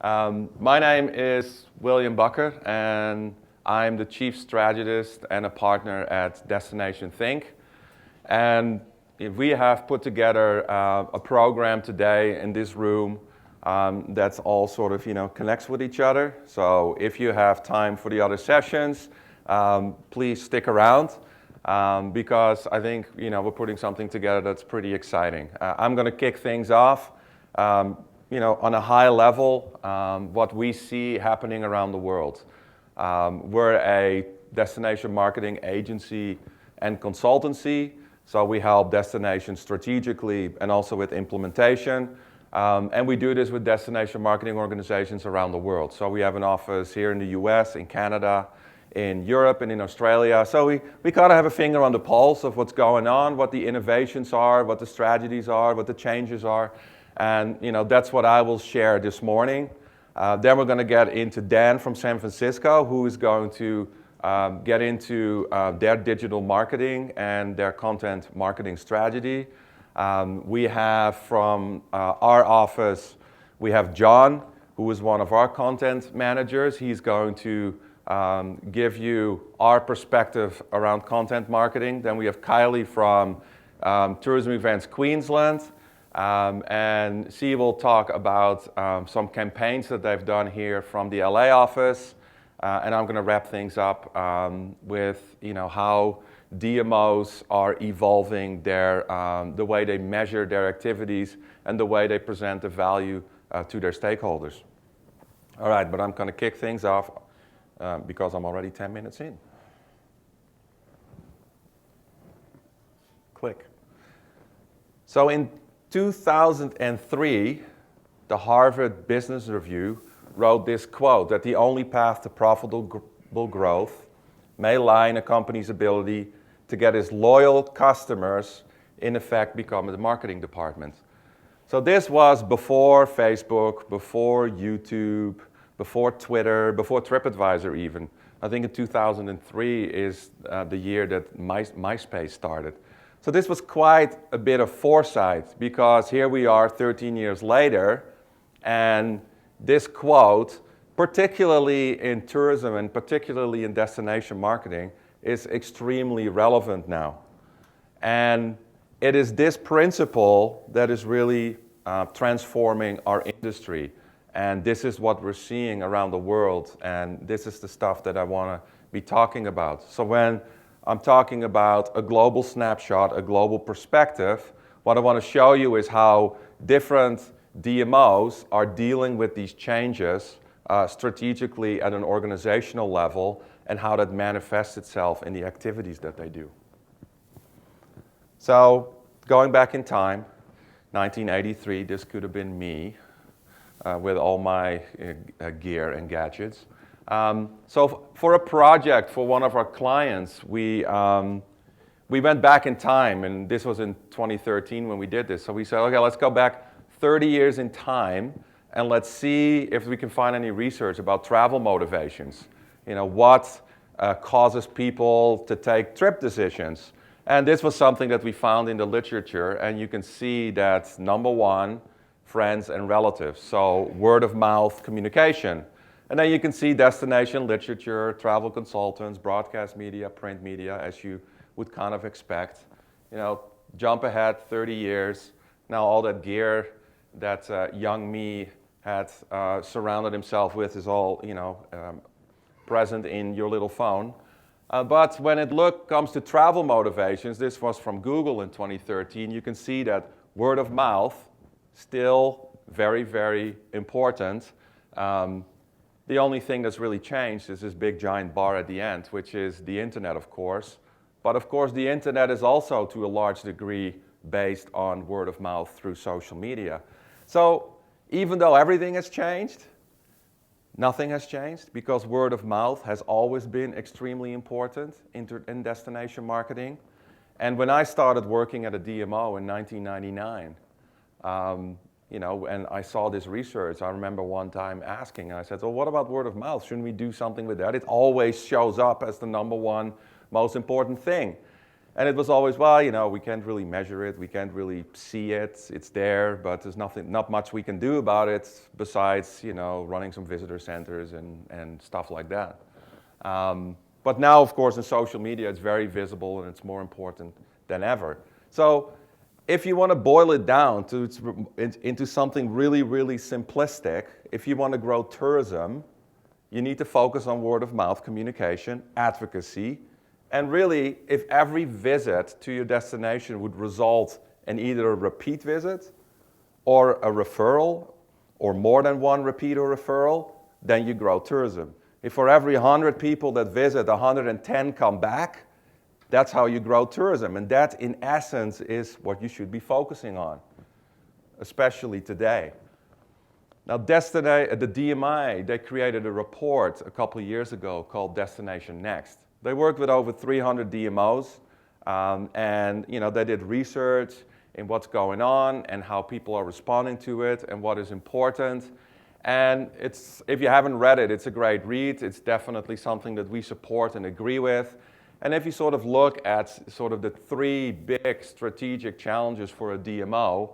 My name is William Bakker, and I'm the chief strategist and a partner at Destination Think. And we have put together a program today in this room that's all sort of, connects with each other. So if you have time for the other sessions, please stick around because I think, we're putting something together that's pretty exciting. I'm going to kick things off. On a high level, what we see happening around the world. We're a destination marketing agency and consultancy, so we help destinations strategically and also with implementation. And we do this with destination marketing organizations around the world. So we have an office here in the US, in Canada, in Europe, and in Australia. So we kind of have a finger on the pulse of what's going on, what the innovations are, what the strategies are, what the changes are. And that's what I will share this morning. Then we're going to get into Dan from San Francisco, who is going to get into their digital marketing and their content marketing strategy. We have from our office, we have John, who is one of our content managers. He's going to give you our perspective around content marketing. Then we have Kylie from Tourism Events Queensland. And she will talk about some campaigns that they've done here from the LA office. And I'm going to wrap things up with how DMOs are evolving the way they measure their activities and the way they present the value to their stakeholders. All right, but I'm going to kick things off because I'm already 10 minutes in. Click. So in 2003, the Harvard Business Review wrote this quote that the only path to profitable growth may lie in a company's ability to get its loyal customers, in effect, become the marketing department. So this was before Facebook, before YouTube, before Twitter, before TripAdvisor even. I think in 2003 is the year that MySpace started. So this was quite a bit of foresight because here we are 13 years later, and this quote, particularly in tourism and particularly in destination marketing, is extremely relevant now. And it is this principle that is really transforming our industry. And this is what we're seeing around the world, and this is the stuff that I want to be talking about. So when I'm talking about a global snapshot, a global perspective, what I want to show you is how different DMOs are dealing with these changes strategically at an organizational level and how that manifests itself in the activities that they do. So going back in time, 1983, this could have been me with all my gear and gadgets. So for a project for one of our clients, we went back in time, and this was in 2013 when we did this. So we said, okay, let's go back 30 years in time, and let's see if we can find any research about travel motivations. What causes people to take trip decisions. And this was something that we found in the literature, and you can see that number one, friends and relatives. So word of mouth communication. And then you can see destination literature, travel consultants, broadcast media, print media, as you would kind of expect. Jump ahead 30 years. Now all that gear that young me had surrounded himself with is all, present in your little phone. But when it comes to travel motivations, this was from Google in 2013, you can see that word of mouth, still very, very important. The only thing that's really changed is this big giant bar at the end, which is the internet, of course. But of course, the internet is also to a large degree based on word of mouth through social media. So even though everything has changed, nothing has changed because word of mouth has always been extremely important in destination marketing. And when I started working at a DMO in 1999, and I saw this research, I remember one time asking, and I said, well, what about word of mouth? Shouldn't we do something with that? It always shows up as the number one most important thing. And it was always, well, we can't really measure it, we can't really see it, it's there, but there's not much we can do about it besides, running some visitor centers and stuff like that. But now, of course, in social media, it's very visible and it's more important than ever. So if you want to boil it down into something really, really simplistic, if you want to grow tourism, you need to focus on word-of-mouth communication, advocacy, and really, if every visit to your destination would result in either a repeat visit or a referral, or more than one repeat or referral, then you grow tourism. If for every 100 people that visit, 110 come back, that's how you grow tourism. And that, in essence, is what you should be focusing on, especially today. Now, the DMI, they created a report a couple of years ago called Destination Next. They worked with over 300 DMOs, and they did research in what's going on and how people are responding to it and what is important. And if you haven't read it, it's a great read. It's definitely something that we support and agree with. And if you sort of look at sort of the three big strategic challenges for a DMO,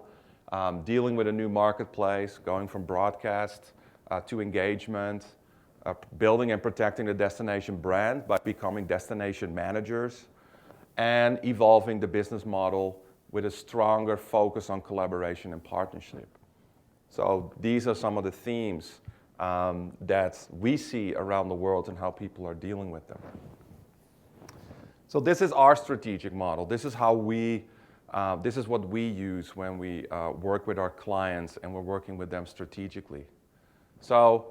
dealing with a new marketplace, going from broadcast to engagement, building and protecting the destination brand by becoming destination managers, and evolving the business model with a stronger focus on collaboration and partnership. So these are some of the themes that we see around the world and how people are dealing with them. So this is our strategic model. This is how this is what we use when we work with our clients and we're working with them strategically. So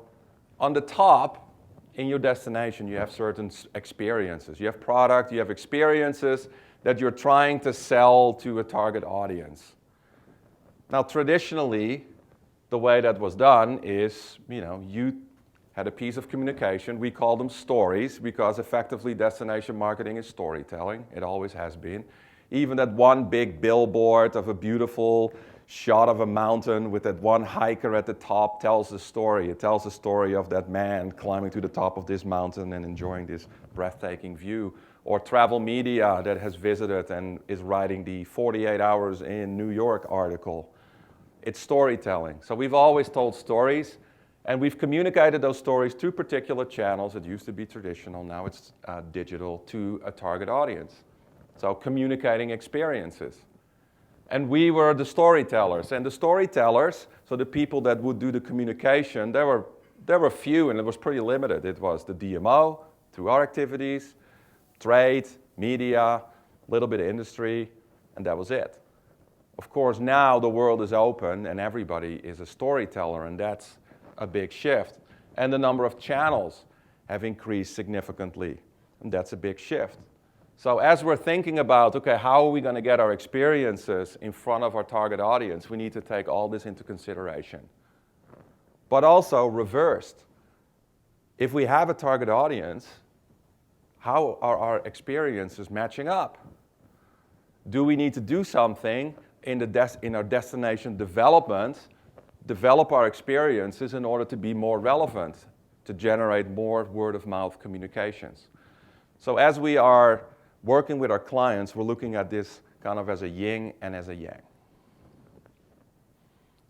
on the top, in your destination, you have certain experiences. You have product, you have experiences that you're trying to sell to a target audience. Now, traditionally, the way that was done is, you had a piece of communication. We call them stories because effectively destination marketing is storytelling. It always has been. Even that one big billboard of a beautiful shot of a mountain with that one hiker at the top tells a story. It tells the story of that man climbing to the top of this mountain and enjoying this breathtaking view. Or travel media that has visited and is writing the 48 hours in New York article. It's storytelling. So we've always told stories, and we've communicated those stories through particular channels. It used to be traditional, now it's digital, to a target audience. So communicating experiences. And we were the storytellers. And the storytellers, so the people that would do the communication, there were few, and it was pretty limited. It was the DMO, through our activities, trade, media, a little bit of industry, and that was it. Of course, now the world is open, and everybody is a storyteller, and that's a big shift. And the number of channels have increased significantly, and that's a big shift. So as we're thinking about, okay, how are we going to get our experiences in front of our target audience, we need to take all this into consideration. But also reversed. If we have a target audience, how are our experiences matching up? Do we need to do something in our destination development, develop our experiences in order to be more relevant, to generate more word-of-mouth communications? So as we are working with our clients, we're looking at this kind of as a yin and as a yang.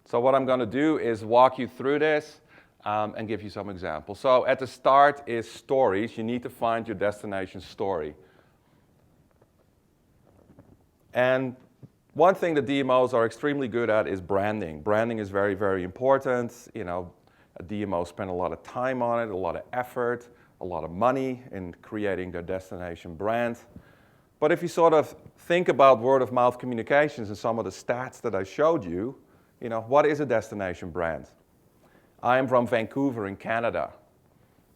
So what I'm going to do is walk you through this and give you some examples. So at the start is stories. You need to find your destination story. And one thing the DMOs are extremely good at is branding. Branding is very, very important. A DMO spend a lot of time on it, a lot of effort, a lot of money in creating their destination brand. But if you sort of think about word-of-mouth communications and some of the stats that I showed you, what is a destination brand? I am from Vancouver in Canada.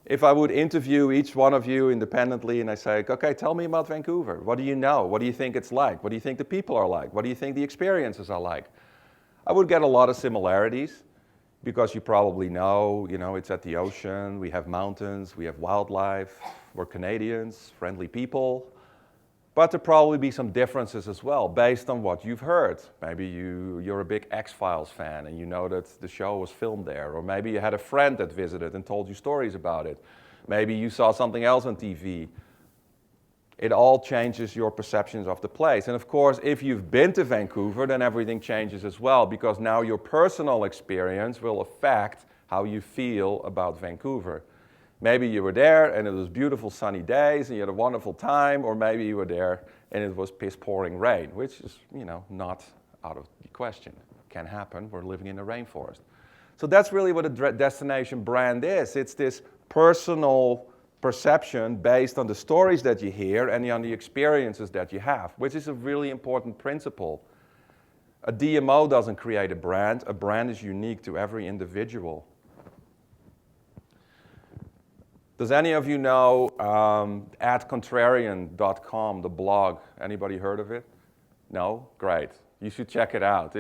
If I would interview each one of you independently and I say, okay, tell me about Vancouver. What do you know? What do you think it's like? What do you think the people are like? What do you think the experiences are like? I would get a lot of similarities because you probably know, it's at the ocean, we have mountains, we have wildlife, we're Canadians, friendly people. But there probably be some differences as well based on what you've heard. Maybe you're a big X-Files fan and you know that the show was filmed there. Or maybe you had a friend that visited and told you stories about it. Maybe you saw something else on TV. it all changes your perceptions of the place. And of course, if you've been to Vancouver, then everything changes as well, because now your personal experience will affect how you feel about Vancouver. Maybe you were there and it was beautiful sunny days and you had a wonderful time, or maybe you were there and it was piss-pouring rain, which is, not out of the question. Can happen. We're living in a rainforest. So that's really what a destination brand is. It's this personal perception based on the stories that you hear and on the experiences that you have, which is a really important principle. A DMO doesn't create a brand. A brand is unique to every individual. Does any of you know contrarian.com, the blog? Anybody heard of it? No? Great. You should check it out.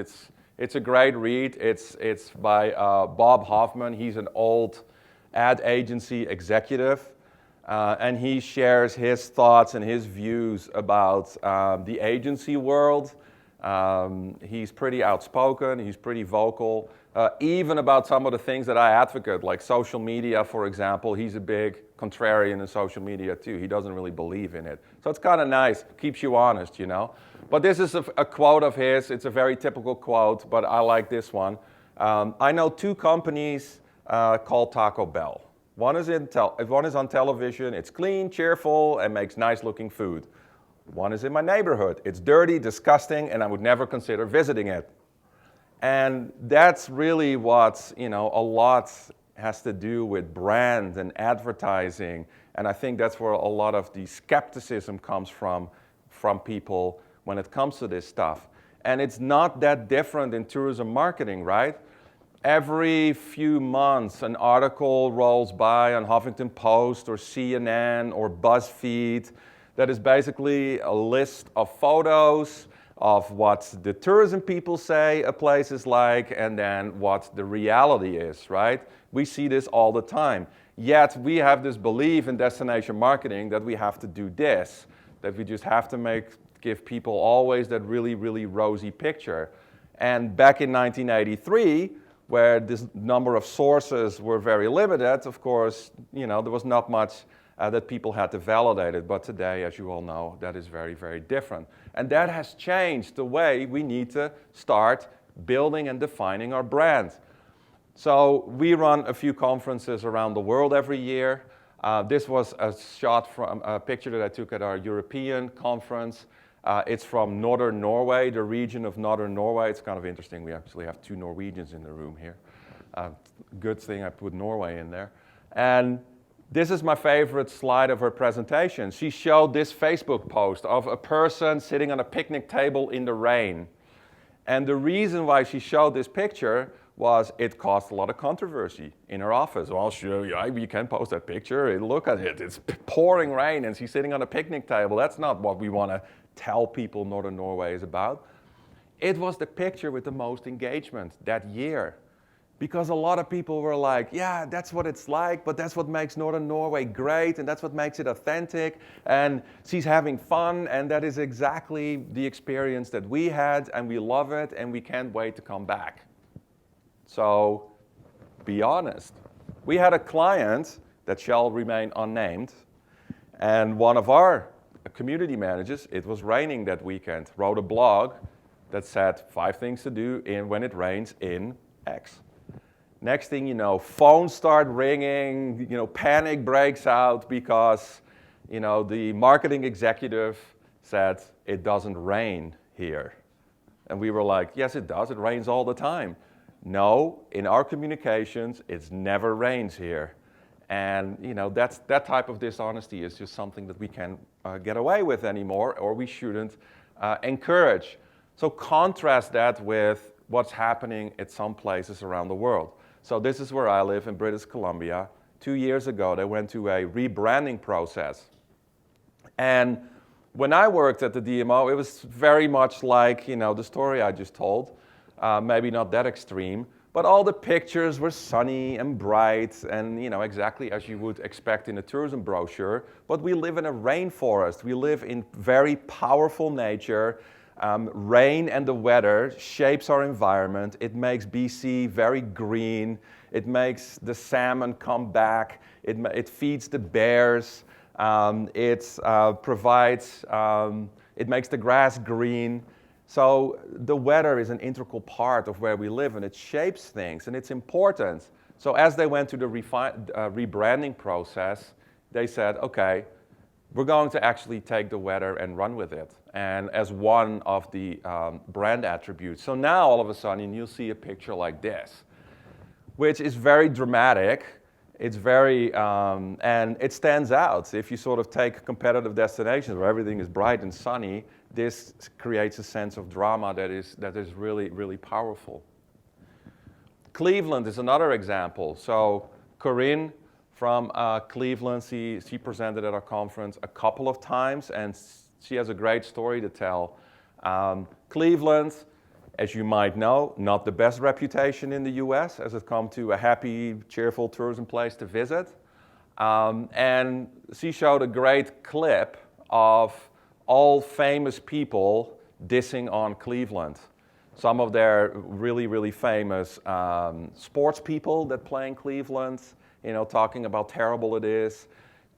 It's a great read. It's by Bob Hoffman. He's an old ad agency executive, and he shares his thoughts and his views about the agency world. He's pretty outspoken. He's pretty vocal. Even about some of the things that I advocate, like social media, for example. He's a big contrarian in social media too. He doesn't really believe in it. So it's kind of nice, keeps you honest, But this is a quote of his. It's a very typical quote, but I like this one. I know two companies called Taco Bell. One is on television. It's clean, cheerful, and makes nice looking food. One is in my neighborhood. It's dirty, disgusting, and I would never consider visiting it. And that's really what, a lot has to do with brand and advertising. And I think that's where a lot of the skepticism comes from people when it comes to this stuff. And it's not that different in tourism marketing, right? Every few months, an article rolls by on Huffington Post or CNN or BuzzFeed that is basically a list of photos of what the tourism people say a place is like and then what the reality is, right? We see this all the time. Yet we have this belief in destination marketing that we have to do this, that we just have to give people always that really, really rosy picture. And back in 1983, where this number of sources were very limited, of course, there was not much that people had to validate it. But today, as you all know, that is very, very different. And that has changed the way we need to start building and defining our brand. So we run a few conferences around the world every year. This was a shot from a picture that I took at our European conference. It's from northern Norway, the region of northern Norway. It's kind of interesting. We actually have two Norwegians in the room here. Good thing I put Norway in there. And this is my favorite slide of her presentation. She showed this Facebook post of a person sitting on a picnic table in the rain. And the reason why she showed this picture was it caused a lot of controversy in her office. Well, sure, you can post that picture. Look at it. It's pouring rain and she's sitting on a picnic table. That's not what we want to tell people Northern Norway is about. It was the picture with the most engagement that year. Because a lot of people were like, yeah, that's what it's like, but that's what makes Northern Norway great, and that's what makes it authentic, and she's having fun, and that is exactly the experience that we had, and we love it, and we can't wait to come back. So, be honest. We had a client that shall remain unnamed, and one of our community managers, it was raining that weekend, wrote a blog that said 5 things to do when it rains in X. Next thing you know, phones start ringing, panic breaks out because, the marketing executive said, it doesn't rain here. And we were like, yes, it does. It rains all the time. No, in our communications, it never rains here. And, that type of dishonesty is just something that we can't get away with anymore, or we shouldn't encourage. So contrast that with what's happening at some places around the world. So this is where I live in British Columbia. 2 years ago, they went to a rebranding process. And when I worked at the DMO, it was very much like, the story I just told. Maybe not that extreme, but all the pictures were sunny and bright and, exactly as you would expect in a tourism brochure. But we live in a rainforest. We live in very powerful nature. Rain and the weather shapes our environment. It makes BC very green. It makes the salmon come back. It feeds the bears. It provides, it makes the grass green. So the weather is an integral part of where we live, and it shapes things, and it's important. So as they went through the rebranding process, they said, okay, we're going to actually take the weather and run with it, and as one of the brand attributes. So now all of a sudden you'll see a picture like this, which is very dramatic. It's very, and it stands out. If you sort of take competitive destinations where everything is bright and sunny, this creates a sense of drama that is really, really powerful. Cleveland is another example. So Corinne from Cleveland, she presented at our conference a couple of times, and she has a great story to tell. Cleveland, as you might know, not the best reputation in the US as it comes to a happy, cheerful tourism place to visit. And she showed a great clip of all famous people dissing on Cleveland. Some of their really, really famous sports people that play in Cleveland, you know, talking about how terrible it is,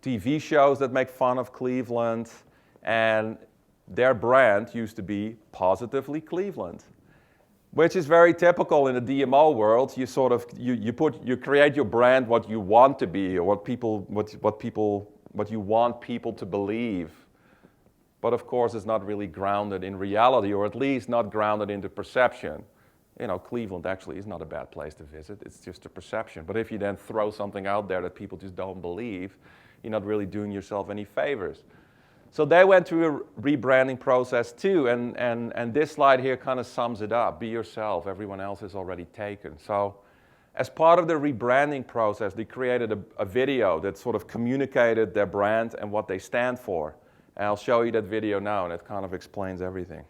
TV shows that make fun of Cleveland, and their brand used to be Positively Cleveland, which is very typical in the DMO world. You sort of you create your brand what you want to be, or what you want people to believe. But of course, it's not really grounded in reality, or at least not grounded into perception. You know, Cleveland actually is not a bad place to visit. It's just a perception. But if you then throw something out there that people just don't believe, you're not really doing yourself any favors. So they went through a rebranding process too, and this slide here kind of sums it up. Be yourself, everyone else is already taken. So as part of the rebranding process, they created a video that sort of communicated their brand and what they stand for. And I'll show you that video now, and it kind of explains everything.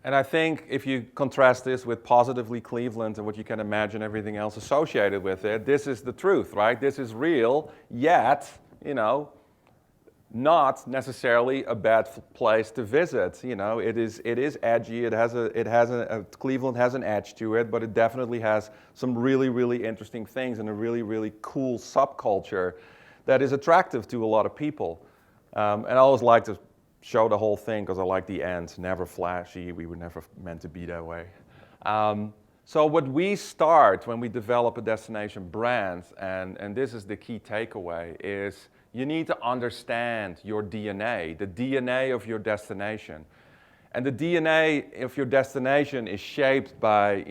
And I think if you contrast this with Positively Cleveland and what you can imagine everything else associated with it, this is the truth, right? This is real, yet, you know, not necessarily a bad place to visit. You know, it is edgy. Cleveland has an edge to it, but it definitely has some really, really interesting things and a really, really cool subculture that is attractive to a lot of people. And I always like to show the whole thing because I like the end. Never flashy. We were never meant to be that way. So what we start when we develop a destination brand, and this is the key takeaway, is you need to understand your DNA, the DNA of your destination. And the DNA of your destination is shaped by,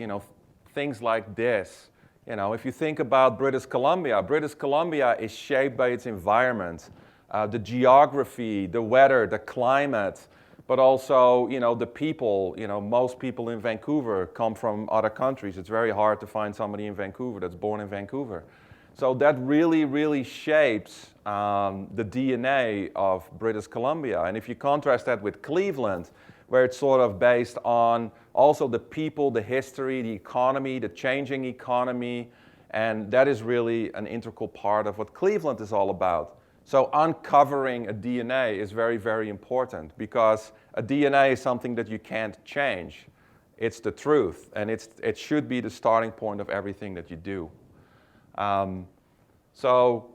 things like this. If you think about British Columbia is shaped by its environment, the geography, the weather, the climate, but also, the people. Most people in Vancouver come from other countries. It's very hard to find somebody in Vancouver that's born in Vancouver. So that really, really shapes the DNA of British Columbia. And if you contrast that with Cleveland, where it's sort of based on also the people, the history, the economy, the changing economy, and that is really an integral part of what Cleveland is all about. So uncovering a DNA is very, very important because a DNA is something that you can't change. It's the truth, and it should be the starting point of everything that you do. So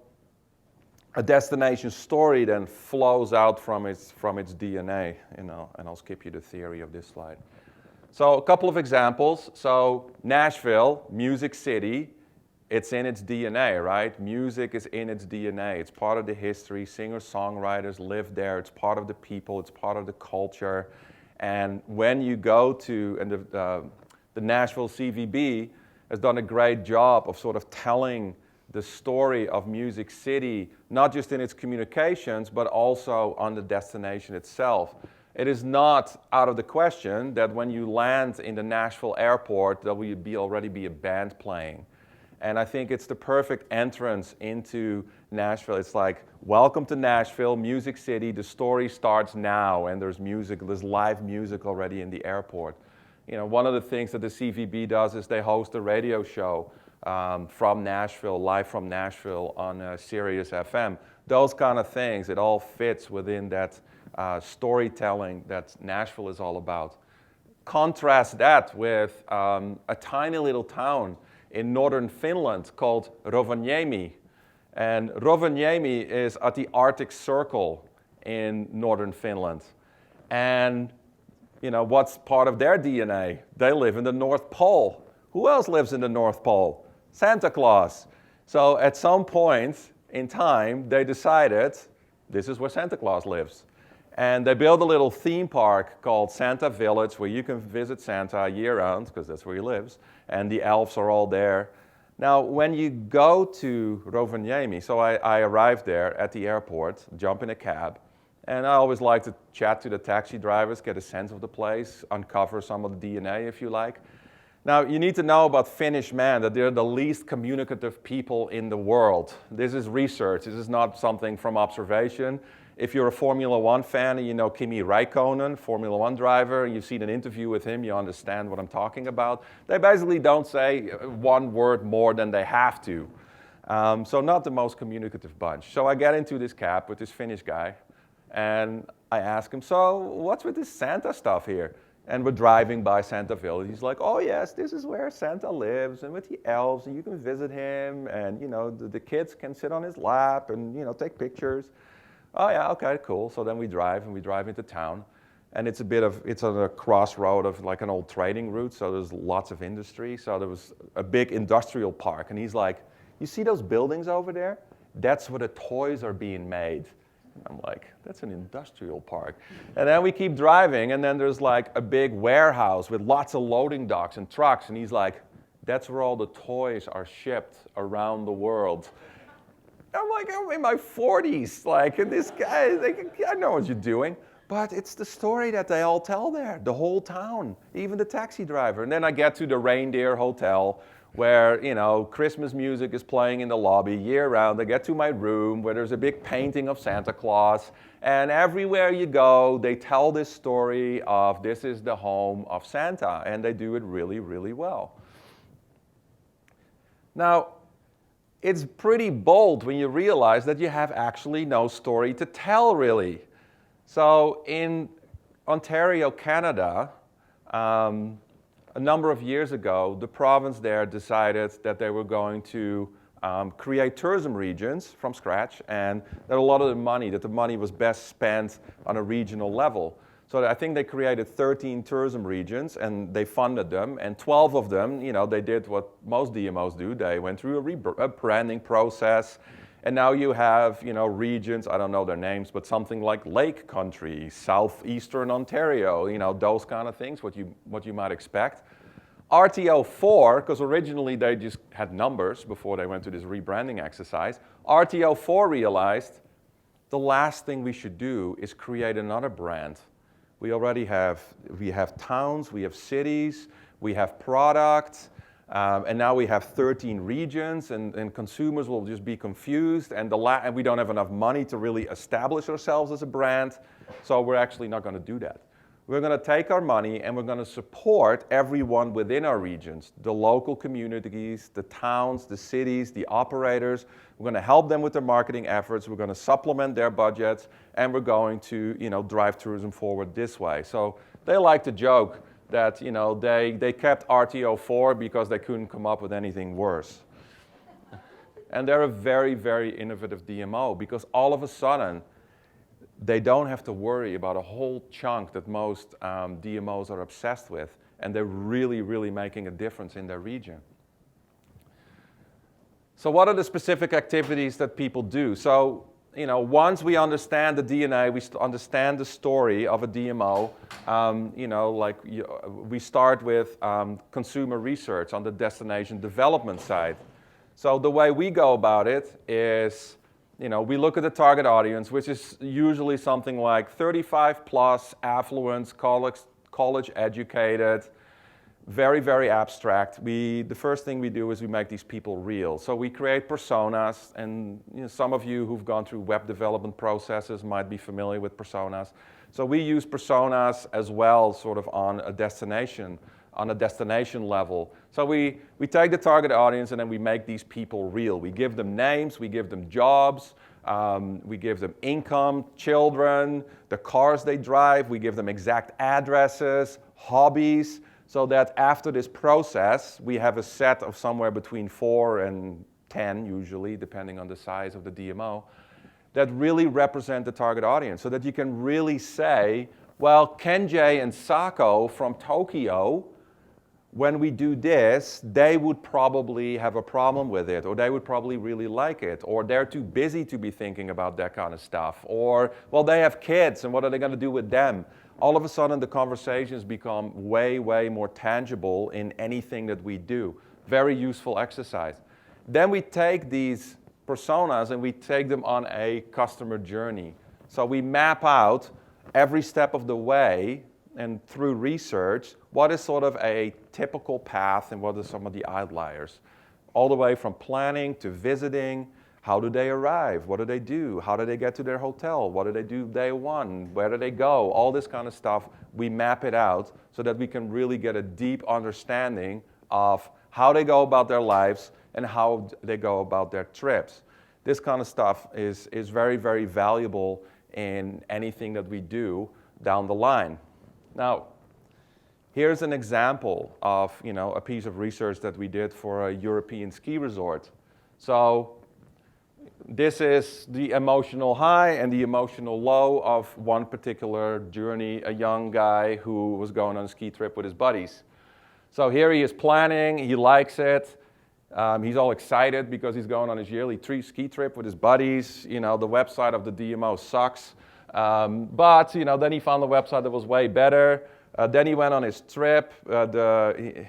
a destination story then flows out from its DNA, and I'll skip you the theory of this slide. So a couple of examples. So Nashville, music city, it's in its DNA, right? Music is in its DNA. It's part of the history. Singer-songwriters live there. It's part of the people. It's part of the culture. And when you go to, and the Nashville CVB has done a great job of sort of telling the story of Music City, not just in its communications, but also on the destination itself. It is not out of the question that when you land in the Nashville airport, there will already be a band playing. And I think it's the perfect entrance into Nashville. It's like, welcome to Nashville, Music City. The story starts now, and there's live music already in the airport. One of the things that the CVB does is they host a radio show from Nashville, live from Nashville on Sirius FM. Those kind of things, it all fits within that storytelling that Nashville is all about. Contrast that with a tiny little town in northern Finland called Rovaniemi. And Rovaniemi is at the Arctic Circle in northern Finland. And what's part of their DNA? They live in the North Pole. Who else lives in the North Pole? Santa Claus. So at some point in time, they decided this is where Santa Claus lives. And they built a little theme park called Santa Village where you can visit Santa year-round, because that's where he lives, and the elves are all there. Now, when you go to Rovaniemi, so I arrived there at the airport, jump in a cab, and I always like to chat to the taxi drivers, get a sense of the place, uncover some of the DNA, if you like. Now, you need to know about Finnish men, that they're the least communicative people in the world. This is research. This is not something from observation. If you're a Formula One fan and you know Kimi Räikkönen, Formula One driver, and you've seen an interview with him, you understand what I'm talking about. They basically don't say one word more than they have to. So not the most communicative bunch. So I get into this cab with this Finnish guy, and I ask him, so what's with this Santa stuff here? And we're driving by Santa Village. He's like, oh yes, this is where Santa lives, and with the elves, and you can visit him, and the kids can sit on his lap and take pictures. Oh yeah, okay, cool. So then we drive into town, and it's on a crossroad of like an old trading route, so there's lots of industry. So there was a big industrial park, and he's like, you see those buildings over there? That's where the toys are being made. And I'm like, that's an industrial park. And then we keep driving, and then there's like a big warehouse with lots of loading docks and trucks, and he's like, that's where all the toys are shipped around the world. I'm like, I'm in my 40s, and this guy, I know what you're doing. But it's the story that they all tell there, the whole town, even the taxi driver. And then I get to the Reindeer Hotel where, Christmas music is playing in the lobby year-round. I get to my room where there's a big painting of Santa Claus. And everywhere you go, they tell this story of this is the home of Santa. And they do it really, really well. Now, it's pretty bold when you realize that you have actually no story to tell, really. So in Ontario, Canada, a number of years ago, the province there decided that they were going to create tourism regions from scratch, and that a lot of the money was best spent on a regional level. So I think they created 13 tourism regions, and they funded them, and 12 of them, they did what most DMOs do. They went through a branding process, and now you have, regions, I don't know their names, but something like Lake Country, Southeastern Ontario, those kind of things, what you might expect. RTO4, because originally they just had numbers before they went to this rebranding exercise, RTO4 realized the last thing we should do is create another brand. We have towns, we have cities, we have products, and now we have 13 regions, and consumers will just be confused, and we don't have enough money to really establish ourselves as a brand, so we're actually not going to do that. We're going to take our money and we're going to support everyone within our regions, the local communities, the towns, the cities, the operators. We're going to help them with their marketing efforts. We're going to supplement their budgets, and we're going to, drive tourism forward this way. So they like to joke that, they kept RTO4 because they couldn't come up with anything worse. And they're a very, very innovative DMO because all of a sudden, they don't have to worry about a whole chunk that most DMOs are obsessed with, and they're really, really making a difference in their region. So what are the specific activities that people do? So, once we understand the DNA, we understand the story of a DMO, we start with consumer research on the destination development side. So the way we go about it is, we look at the target audience, which is usually something like 35 plus, affluent, college educated, very, very abstract. The first thing we do is we make these people real. So we create personas, and some of you who've gone through web development processes might be familiar with personas. So we use personas as well, sort of on a destination level. So we take the target audience and then we make these people real. We give them names, we give them jobs, we give them income, children, the cars they drive, we give them exact addresses, hobbies, so that after this process, we have a set of somewhere between 4 and 10, usually, depending on the size of the DMO, that really represent the target audience, so that you can really say, well, Kenjay and Sako from Tokyo, when we do this, they would probably have a problem with it, or they would probably really like it, or they're too busy to be thinking about that kind of stuff, or, well, they have kids, and what are they going to do with them? All of a sudden, the conversations become way, way more tangible in anything that we do. Very useful exercise. Then we take these personas and we take them on a customer journey. So we map out every step of the way, and through research, what is sort of a typical path and what are some of the outliers. All the way from planning to visiting. How do they arrive? What do they do? How do they get to their hotel? What do they do day one? Where do they go? All this kind of stuff, we map it out so that we can really get a deep understanding of how they go about their lives and how they go about their trips. This kind of stuff is very, very valuable in anything that we do down the line. Now, here's an example of a piece of research that we did for a European ski resort. So this is the emotional high and the emotional low of one particular journey, a young guy who was going on a ski trip with his buddies. So here he is planning, he likes it, he's all excited because he's going on his yearly ski trip with his buddies. The website of the DMO sucks, but then he found a website that was way better. Then he went on his trip. The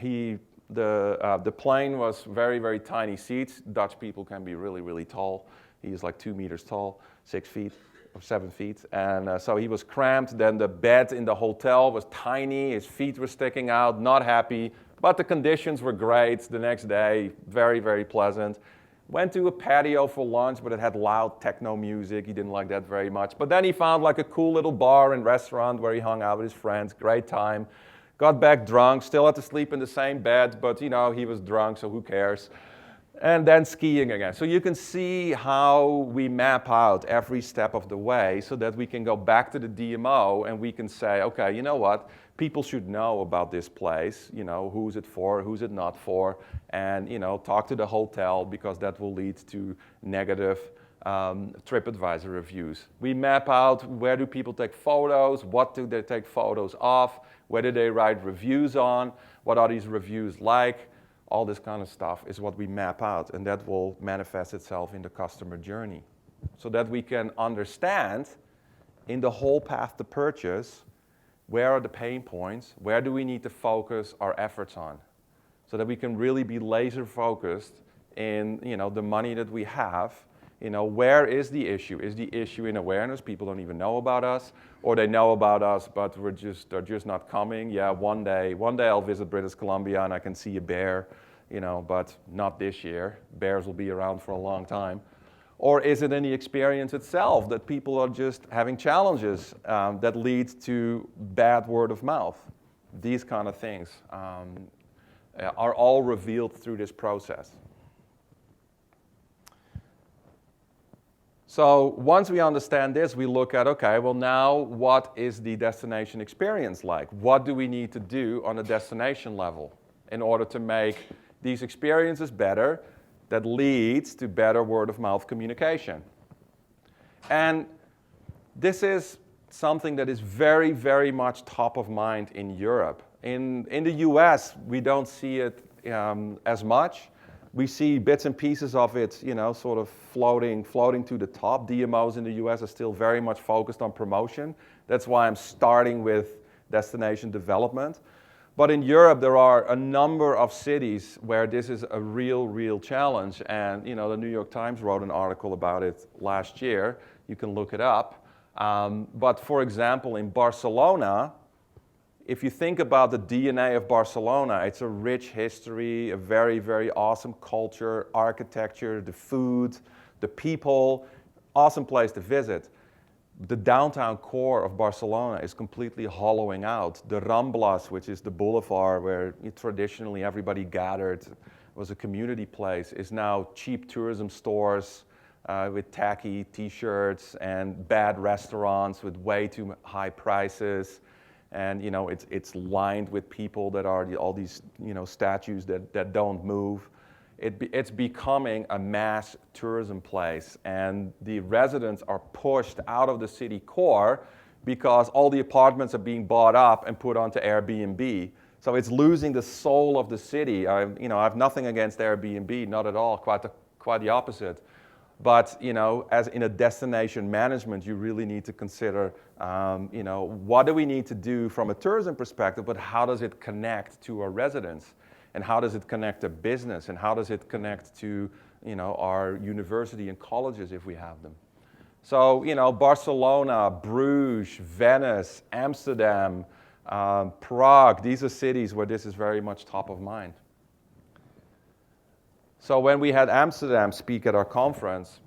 plane was very, very tiny seats. Dutch people can be really, really tall. He's like 2 meters tall, 6 feet or 7 feet. And so he was cramped. Then the bed in the hotel was tiny. His feet were sticking out, not happy. But the conditions were great the next day, very, very pleasant. Went to a patio for lunch, but it had loud techno music. He didn't like that very much. But then he found like a cool little bar and restaurant where he hung out with his friends. Great time. Got back drunk, still had to sleep in the same bed, but he was drunk, so who cares? And then skiing again. So you can see how we map out every step of the way so that we can go back to the DMO and we can say, okay, you know what? people should know about this place, who's it for, who's it not for, and, talk to the hotel because that will lead to negative TripAdvisor reviews. We map out where do people take photos, what do they take photos of, where do they write reviews on, what are these reviews like, all this kind of stuff is what we map out, and that will manifest itself in the customer journey so that we can understand in the whole path to purchase where are the pain points, where do we need to focus our efforts on so that we can really be laser focused in the money that we have. Where is the issue? Is the issue in awareness? People don't even know about us, or they know about us, but they're just not coming. Yeah, one day I'll visit British Columbia and I can see a bear, but not this year. Bears will be around for a long time. Or is it in the experience itself that people are just having challenges that lead to bad word of mouth? These kind of things are all revealed through this process. So once we understand this, we look at, okay, well now what is the destination experience like? What do we need to do on a destination level in order to make these experiences better that leads to better word-of-mouth communication? And this is something that is very, very much top of mind in Europe. In the US, we don't see it as much. We see bits and pieces of it, sort of floating to the top. DMOs in the US are still very much focused on promotion. That's why I'm starting with destination development. But in Europe, there are a number of cities where this is a real challenge. And, the New York Times wrote an article about it last year. You can look it up. But for example, in Barcelona, if you think about the DNA of Barcelona, it's a rich history, a very, very awesome culture, architecture, the food, the people, awesome place to visit. The downtown core of Barcelona is completely hollowing out. The Ramblas, which is the boulevard where traditionally everybody gathered, was a community place, is now cheap tourism stores with tacky t-shirts and bad restaurants with way too high prices. And it's lined with people that are all these statues that don't move. It's becoming a mass tourism place, and the residents are pushed out of the city core because all the apartments are being bought up and put onto Airbnb. So it's losing the soul of the city. I have nothing against Airbnb, not at all. Quite the opposite. But as in a destination management, you really need to consider, what do we need to do from a tourism perspective, but how does it connect to our residents, and how does it connect to business, and how does it connect to, our university and colleges if we have them. So, Barcelona, Bruges, Venice, Amsterdam, Prague, these are cities where this is very much top of mind. So when we had Amsterdam speak at our conference,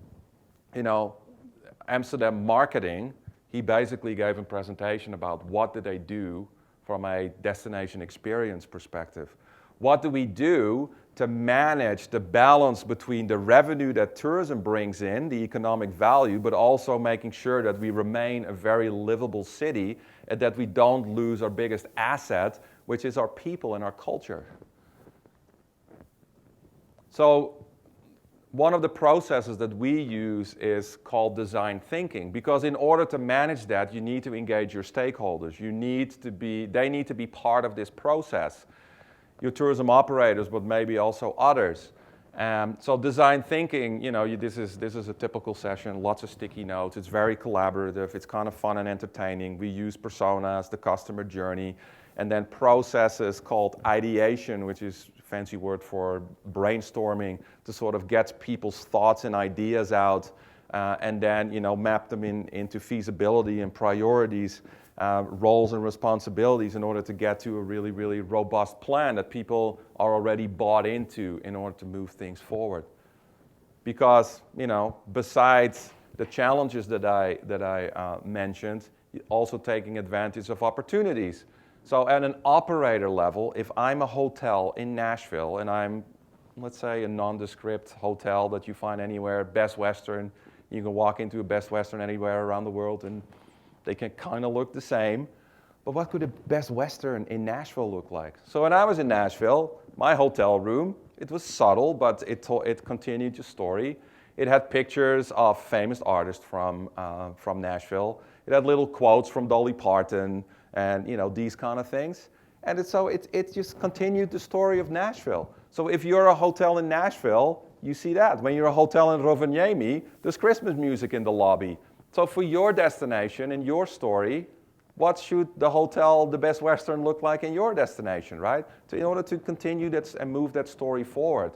Amsterdam Marketing, he basically gave a presentation about what did they do from a destination experience perspective. What do we do to manage the balance between the revenue that tourism brings in, the economic value, but also making sure that we remain a very livable city and that we don't lose our biggest asset, which is our people and our culture. So one of the processes that we use is called design thinking, because in order to manage that, you need to engage your stakeholders. They need to be part of this process. Your tourism operators, but maybe also others. So design thinking, this is a typical session, lots of sticky notes. It's very collaborative. It's kind of fun and entertaining. We use personas, the customer journey, and then processes called ideation, which is a fancy word for brainstorming, to sort of get people's thoughts and ideas out, and then map them into feasibility and priorities, roles and responsibilities in order to get to a really, really robust plan that people are already bought into in order to move things forward. Because besides the challenges that I mentioned, also taking advantage of opportunities. So at an operator level, if I'm a hotel in Nashville and I'm, let's say, a nondescript hotel that you find anywhere, Best Western, you can walk into a Best Western anywhere around the world and they can kind of look the same. but what could a Best Western in Nashville look like? So when I was in Nashville, my hotel room, it was subtle, but it continued the story. It had pictures of famous artists from Nashville. It had little quotes from Dolly Parton and these kind of things. And it just continued the story of Nashville. So if you're a hotel in Nashville, you see that. When you're a hotel in Rovaniemi, there's Christmas music in the lobby. So for your destination and your story, what should the hotel, the Best Western, look like in your destination, right? So in order to continue that and move that story forward.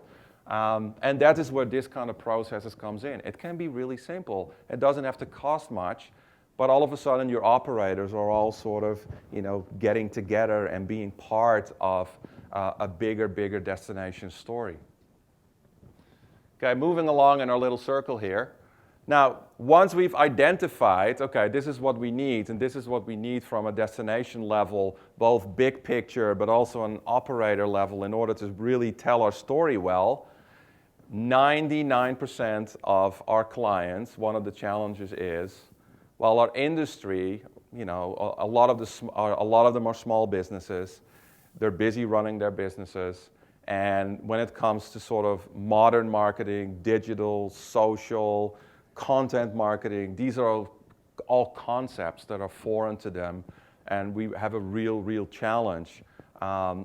And that is where this kind of processes comes in. It can be really simple. It doesn't have to cost much, but all of a sudden your operators are all sort of, getting together and being part of a bigger destination story. Okay, moving along in our little circle here. Now, once we've identified, okay, this is what we need, and this is what we need from a destination level, both big picture, but also an operator level in order to really tell our story well, 99% of our clients, one of the challenges is, while our industry, a lot of them are small businesses, they're busy running their businesses, and when it comes to sort of modern marketing, digital, social, content marketing, these are all concepts that are foreign to them, and we have a real challenge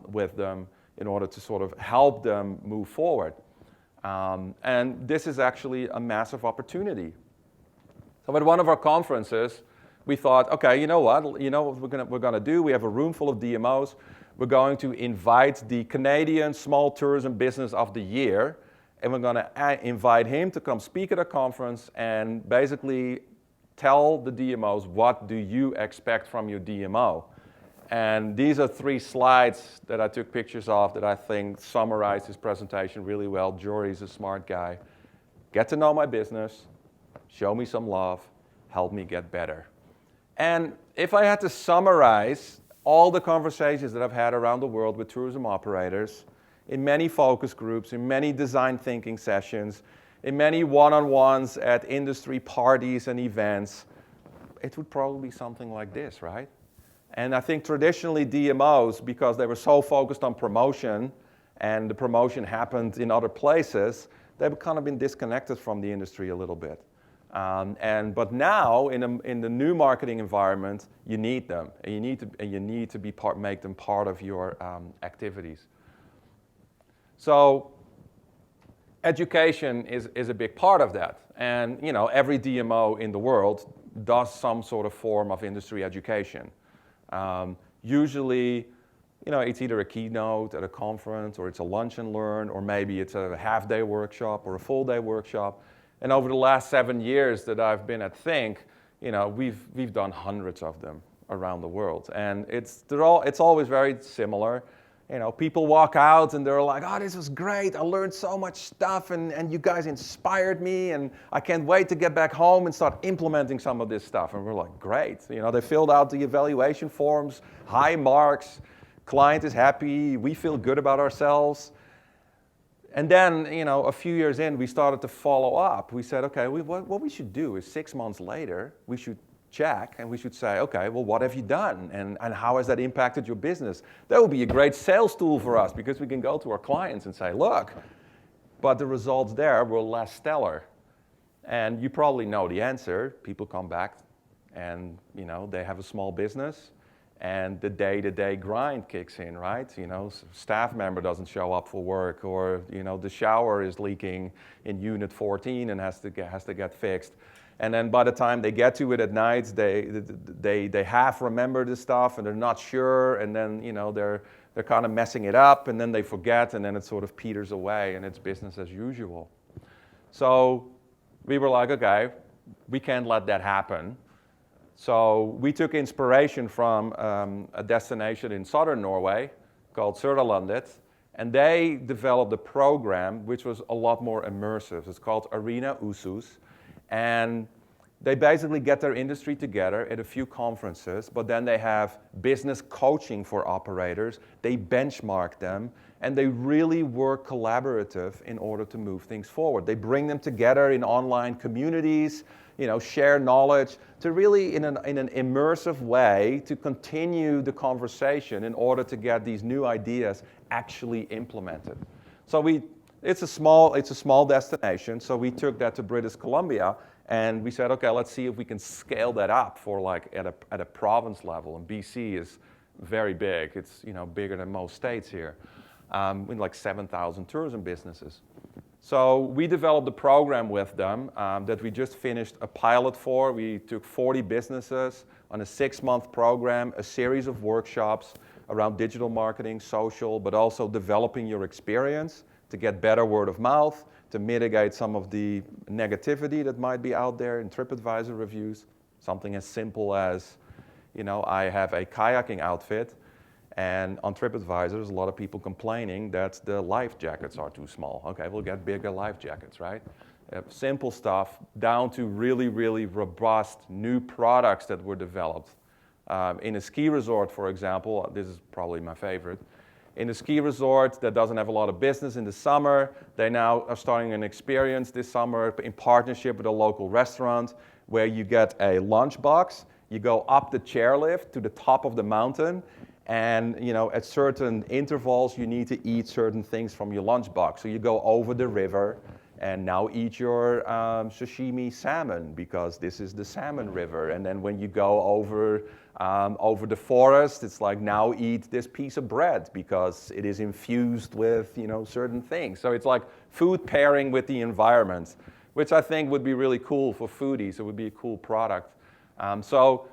with them in order to sort of help them move forward. And this is actually a massive opportunity. So at one of our conferences, we thought, okay, you know what we're gonna do? We have a room full of DMOs. We're going to invite the Canadian Small Tourism Business of the Year, and we're going to invite him to come speak at a conference and basically tell the DMOs, what do you expect from your DMO? And these are 3 slides that I took pictures of that I think summarize his presentation really well. Jory's a smart guy. Get to know my business, show me some love, help me get better. And if I had to summarize all the conversations that I've had around the world with tourism operators, in many focus groups, in many design thinking sessions, in many one-on-ones at industry parties and events, it would probably be something like this, right? And I think traditionally DMOs, because they were so focused on promotion and the promotion happened in other places, they've kind of been disconnected from the industry a little bit. But now in the new marketing environment, you need them, and you need to make them part of your activities. So education is a big part of that. And every DMO in the world does some sort of form of industry education. Usually, it's either a keynote at a conference, or it's a lunch and learn, or maybe it's a half-day workshop or a full-day workshop. And over the last 7 years that I've been at Think, we've done hundreds of them around the world. And it's always very similar. People walk out and they're like, oh, this was great. I learned so much stuff and you guys inspired me and I can't wait to get back home and start implementing some of this stuff. And we're like, great. They filled out the evaluation forms, high marks, client is happy, we feel good about ourselves. And then, a few years in, we started to follow up. We said, okay, what we should do is 6 months later, we should check and we should say, okay, well, what have you done? And how has that impacted your business? That would be a great sales tool for us because we can go to our clients and say, look, but the results there were less stellar. And you probably know the answer. People come back and, they have a small business and the day-to-day grind kicks in, right? Staff member doesn't show up for work, or, the shower is leaking in unit 14 and has to get fixed. And then by the time they get to it at night, they half remember the stuff and they're not sure, and then they're kind of messing it up, and then they forget, and then it sort of peters away, and it's business as usual. So we were like, okay, we can't let that happen. So we took inspiration from a destination in southern Norway called Sørlandet, and they developed a program which was a lot more immersive. It's called Arena Usus. And they basically get their industry together at a few conferences, but then they have business coaching for operators. They benchmark them, and they really work collaborative in order to move things forward. They bring them together in online communities, share knowledge, to really, in an immersive way, to continue the conversation in order to get these new ideas actually implemented. So it's a small destination, so we took that to British Columbia, and we said, okay, let's see if we can scale that up for like at a province level. And BC is very big. It's bigger than most states here, with like 7,000 tourism businesses. So we developed a program with them that we just finished a pilot for. We took 40 businesses on a 6-month program, a series of workshops around digital marketing, social, but also developing your experience to get better word of mouth, to mitigate some of the negativity that might be out there in TripAdvisor reviews. Something as simple as, I have a kayaking outfit, and on TripAdvisor, there's a lot of people complaining that the life jackets are too small. Okay, we'll get bigger life jackets, right? Simple stuff, down to really, really robust new products that were developed. In a ski resort, for example, this is probably my favorite. In a ski resort that doesn't have a lot of business in the summer, they now are starting an experience this summer in partnership with a local restaurant where you get a lunch box, you go up the chairlift to the top of the mountain, and at certain intervals you need to eat certain things from your lunchbox. So you go over the river and now eat your sashimi salmon because this is the salmon river. And then when you go over the forest, it's like now eat this piece of bread because it is infused with certain things. So it's like food pairing with the environment, which I think would be really cool for foodies. It would be a cool product. So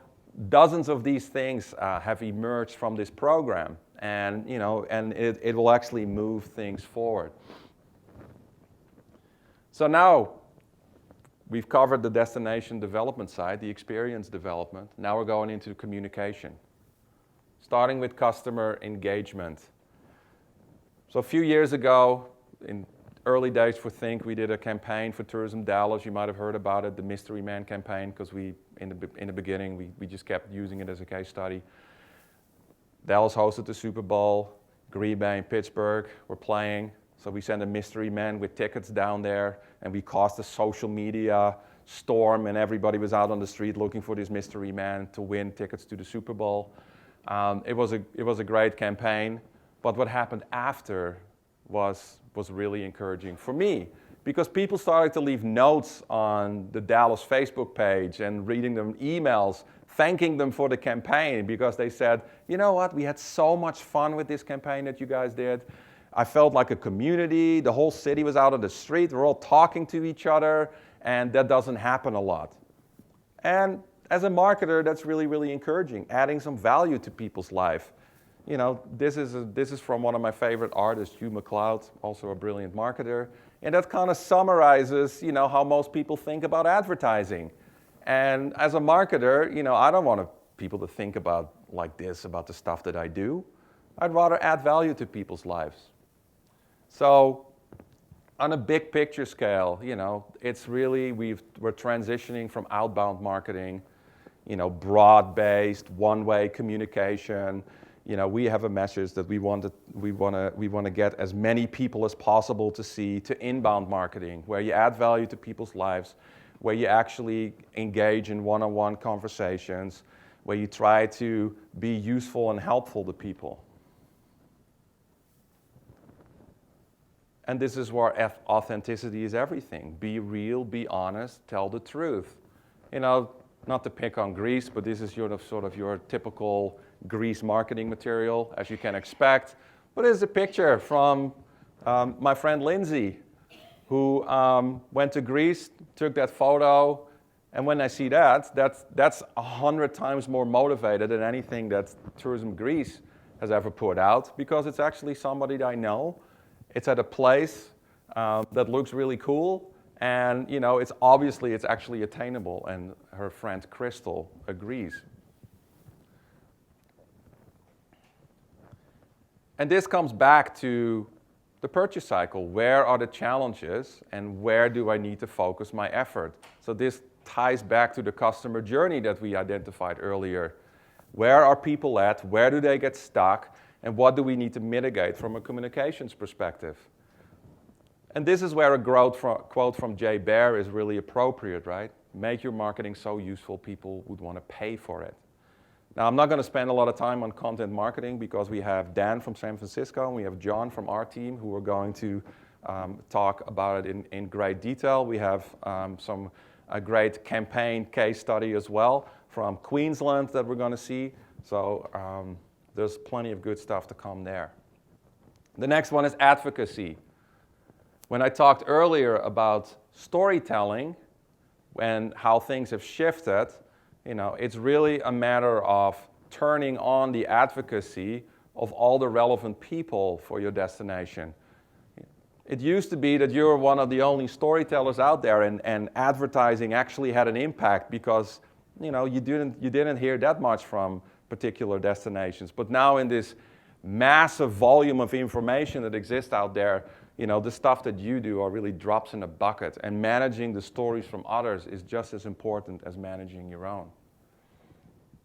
dozens of these things have emerged from this program, and it will actually move things forward. So now we've covered the destination development side, the experience development. Now we're going into communication, starting with customer engagement. So a few years ago, in early days for Think, we did a campaign for Tourism Dallas. You might have heard about it, the Mystery Man campaign, because in the beginning, we just kept using it as a case study. Dallas hosted the Super Bowl. Green Bay and Pittsburgh were playing. So we sent a mystery man with tickets down there, and we caused a social media storm, and everybody was out on the street looking for this mystery man to win tickets to the Super Bowl. It was a great campaign, but what happened after was really encouraging for me, because people started to leave notes on the Dallas Facebook page and reading them emails, thanking them for the campaign, because they said, you know what, we had so much fun with this campaign that you guys did. I felt like a community. The whole city was out on the street. We're all talking to each other, and that doesn't happen a lot. And as a marketer, that's really, really encouraging, adding some value to people's life. This is from one of my favorite artists, Hugh MacLeod, also a brilliant marketer, and that kind of summarizes, how most people think about advertising. And as a marketer, I don't want people to think about the stuff that I do. I'd rather add value to people's lives. So on a big picture scale, it's really, we're transitioning from outbound marketing, broad-based, one-way communication. We have a message that we want to get as many people as possible to see, to inbound marketing, where you add value to people's lives, where you actually engage in one-on-one conversations, where you try to be useful and helpful to people. And this is where authenticity is everything. Be real, be honest, tell the truth. Not to pick on Greece, but this is sort of your typical Greece marketing material, as you can expect. But here's a picture from my friend Lindsay, who went to Greece, took that photo, and when I see that's 100 times more motivated than anything that Tourism Greece has ever put out, because it's actually somebody that I know. It's at a place that looks really cool, and it's actually attainable, and her friend Crystal agrees. And this comes back to the purchase cycle. Where are the challenges, and where do I need to focus my effort? So this ties back to the customer journey that we identified earlier. Where are people at? Where do they get stuck? And what do we need to mitigate from a communications perspective? And this is where a quote from Jay Baer is really appropriate, right? Make your marketing so useful people would want to pay for it. Now, I'm not going to spend a lot of time on content marketing because we have Dan from San Francisco and we have John from our team who are going to talk about it in great detail. We have a great campaign case study as well from Queensland that we're going to see. So there's plenty of good stuff to come there. The next one is advocacy. When I talked earlier about storytelling and how things have shifted, it's really a matter of turning on the advocacy of all the relevant people for your destination. It used to be that you were one of the only storytellers out there, and advertising actually had an impact because you didn't hear that much from particular destinations. But now in this massive volume of information that exists out there, the stuff that you do are really drops in a bucket, and managing the stories from others is just as important as managing your own.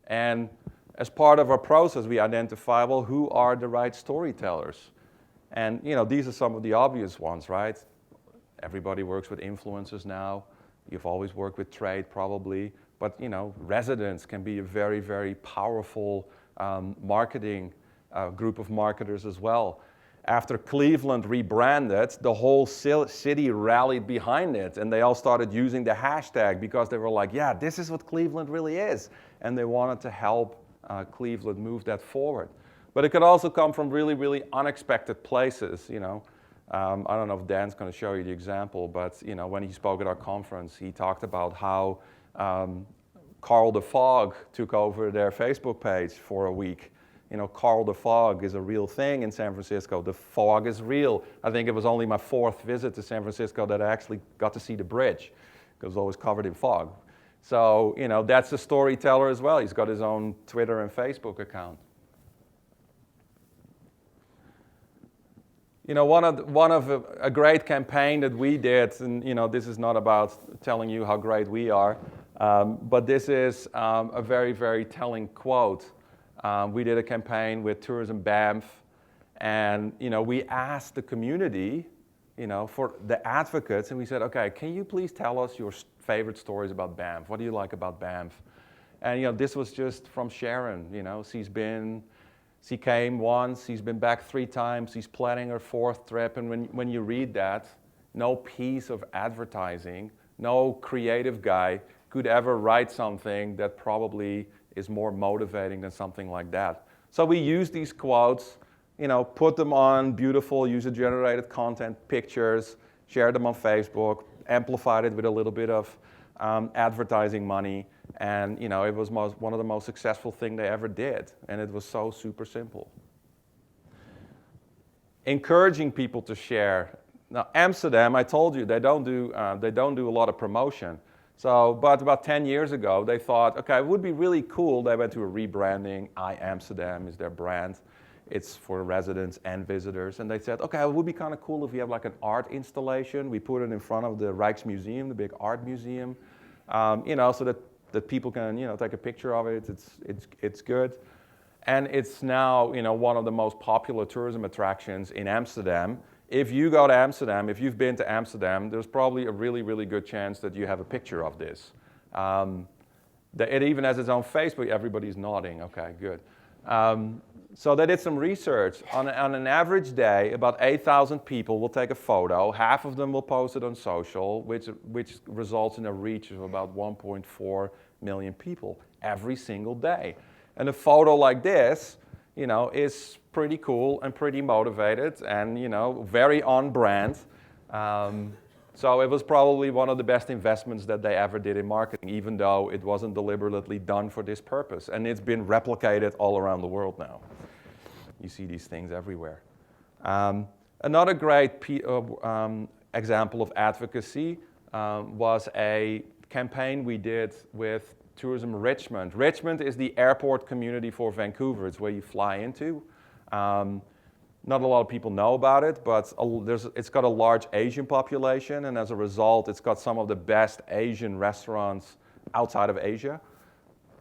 And as part of our process, we identify, well, who are the right storytellers? And these are some of the obvious ones, right? Everybody works with influencers now. You've always worked with trade probably, but residents can be a very, very powerful marketing group of marketers as well. After Cleveland rebranded, the whole city rallied behind it, and they all started using the hashtag because they were like, yeah, this is what Cleveland really is. And they wanted to help Cleveland move that forward. But it could also come from really, really unexpected places, I don't know if Dan's going to show you the example, but when he spoke at our conference, he talked about how Carl the Fog took over their Facebook page for a week. Carl the Fog is a real thing in San Francisco. The fog is real. I think it was only my 4th visit to San Francisco that I actually got to see the bridge. It was always covered in fog. So, that's a storyteller as well. He's got his own Twitter and Facebook account. One of a great campaign that we did, and this is not about telling you how great we are, but this is a very, very telling quote. We did a campaign with Tourism Banff, and we asked the community, for the advocates, and we said, okay, can you please tell us your favorite stories about Banff? What do you like about Banff? And this was just from Sharon. She came once, she's been back 3 times, she's planning her 4th trip, and when you read that, no piece of advertising, no creative guy could ever write something that probably is more motivating than something like that. So we use these quotes, put them on beautiful user-generated content, pictures, shared them on Facebook, amplified it with a little bit of advertising money, and it was one of the most successful things they ever did, and it was so super simple. Encouraging people to share. Now, Amsterdam, I told you, they don't do a lot of promotion. But about 10 years ago, they thought, okay, it would be really cool. They went to a rebranding. Amsterdam is their brand. It's for residents and visitors. And they said, okay, it would be kind of cool if we have like an art installation. We put it in front of the Rijksmuseum, the big art museum, so that people can, take a picture of it. It's good. And it's now, one of the most popular tourism attractions in Amsterdam. If you go to Amsterdam, if you've been to Amsterdam, there's probably a really, really good chance that you have a picture of this. It even has its own Facebook. Everybody's nodding. Okay, good. So they did some research. On an average day, about 8,000 people will take a photo. Half of them will post it on social, which results in a reach of about 1.4 million people every single day. And a photo like this, is pretty cool and pretty motivated and, very on brand. So it was probably one of the best investments that they ever did in marketing, even though it wasn't deliberately done for this purpose. And it's been replicated all around the world now. You see these things everywhere. Another great example of advocacy was a campaign we did with Tourism Richmond. Richmond is the airport community for Vancouver. It's where you fly into. Not a lot of people know about it, but it's got a large Asian population, and as a result, it's got some of the best Asian restaurants outside of Asia.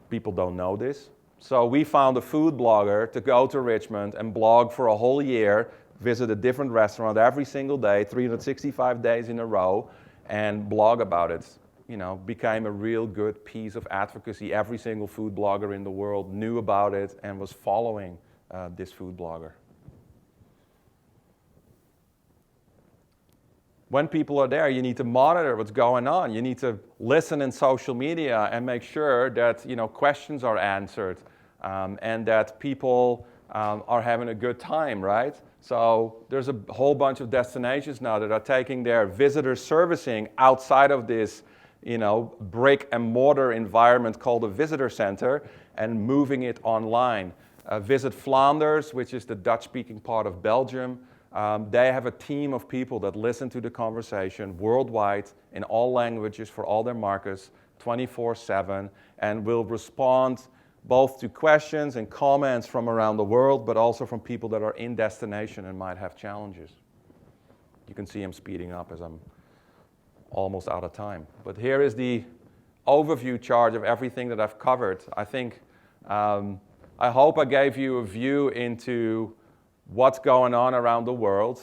People don't know this. So we found a food blogger to go to Richmond and blog for a whole year, visit a different restaurant every single day, 365 days in a row, and blog about it. You know, became a real good piece of advocacy. Every single food blogger in the world knew about it and was following this food blogger. When people are there, you need to monitor what's going on. You need to listen in social media and make sure that, you know, questions are answered and that people are having a good time, right? So there's a whole bunch of destinations now that are taking their visitor servicing outside of this, you know, brick and mortar environment called a visitor center and moving it online. Visit Flanders, which is the Dutch-speaking part of Belgium. They have a team of people that listen to the conversation worldwide in all languages for all their markets 24/7 and will respond both to questions and comments from around the world, but also from people that are in destination and might have challenges. You can see I'm speeding up as I'm almost out of time. But here is the overview chart of everything that I've covered. I think, I hope I gave you a view into what's going on around the world,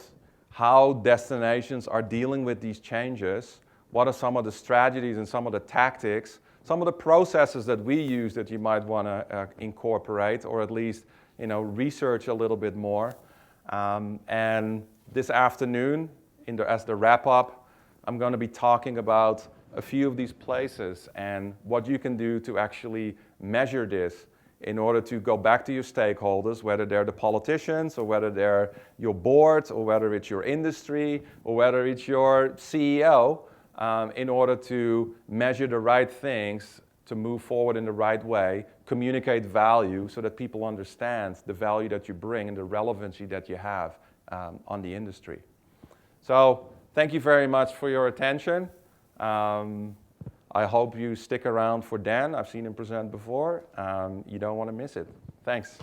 how destinations are dealing with these changes, what are some of the strategies and some of the tactics, some of the processes that we use that you might want to incorporate or at least, you know, research a little bit more. And this afternoon, as the wrap-up, I'm going to be talking about a few of these places and what you can do to actually measure this in order to go back to your stakeholders, whether they're the politicians or whether they're your board or whether it's your industry or whether it's your CEO, in order to measure the right things, to move forward in the right way, communicate value so that people understand the value that you bring and the relevancy that you have on the industry. So thank you very much for your attention. I hope you stick around for Dan. I've seen him present before. You don't want to miss it. Thanks.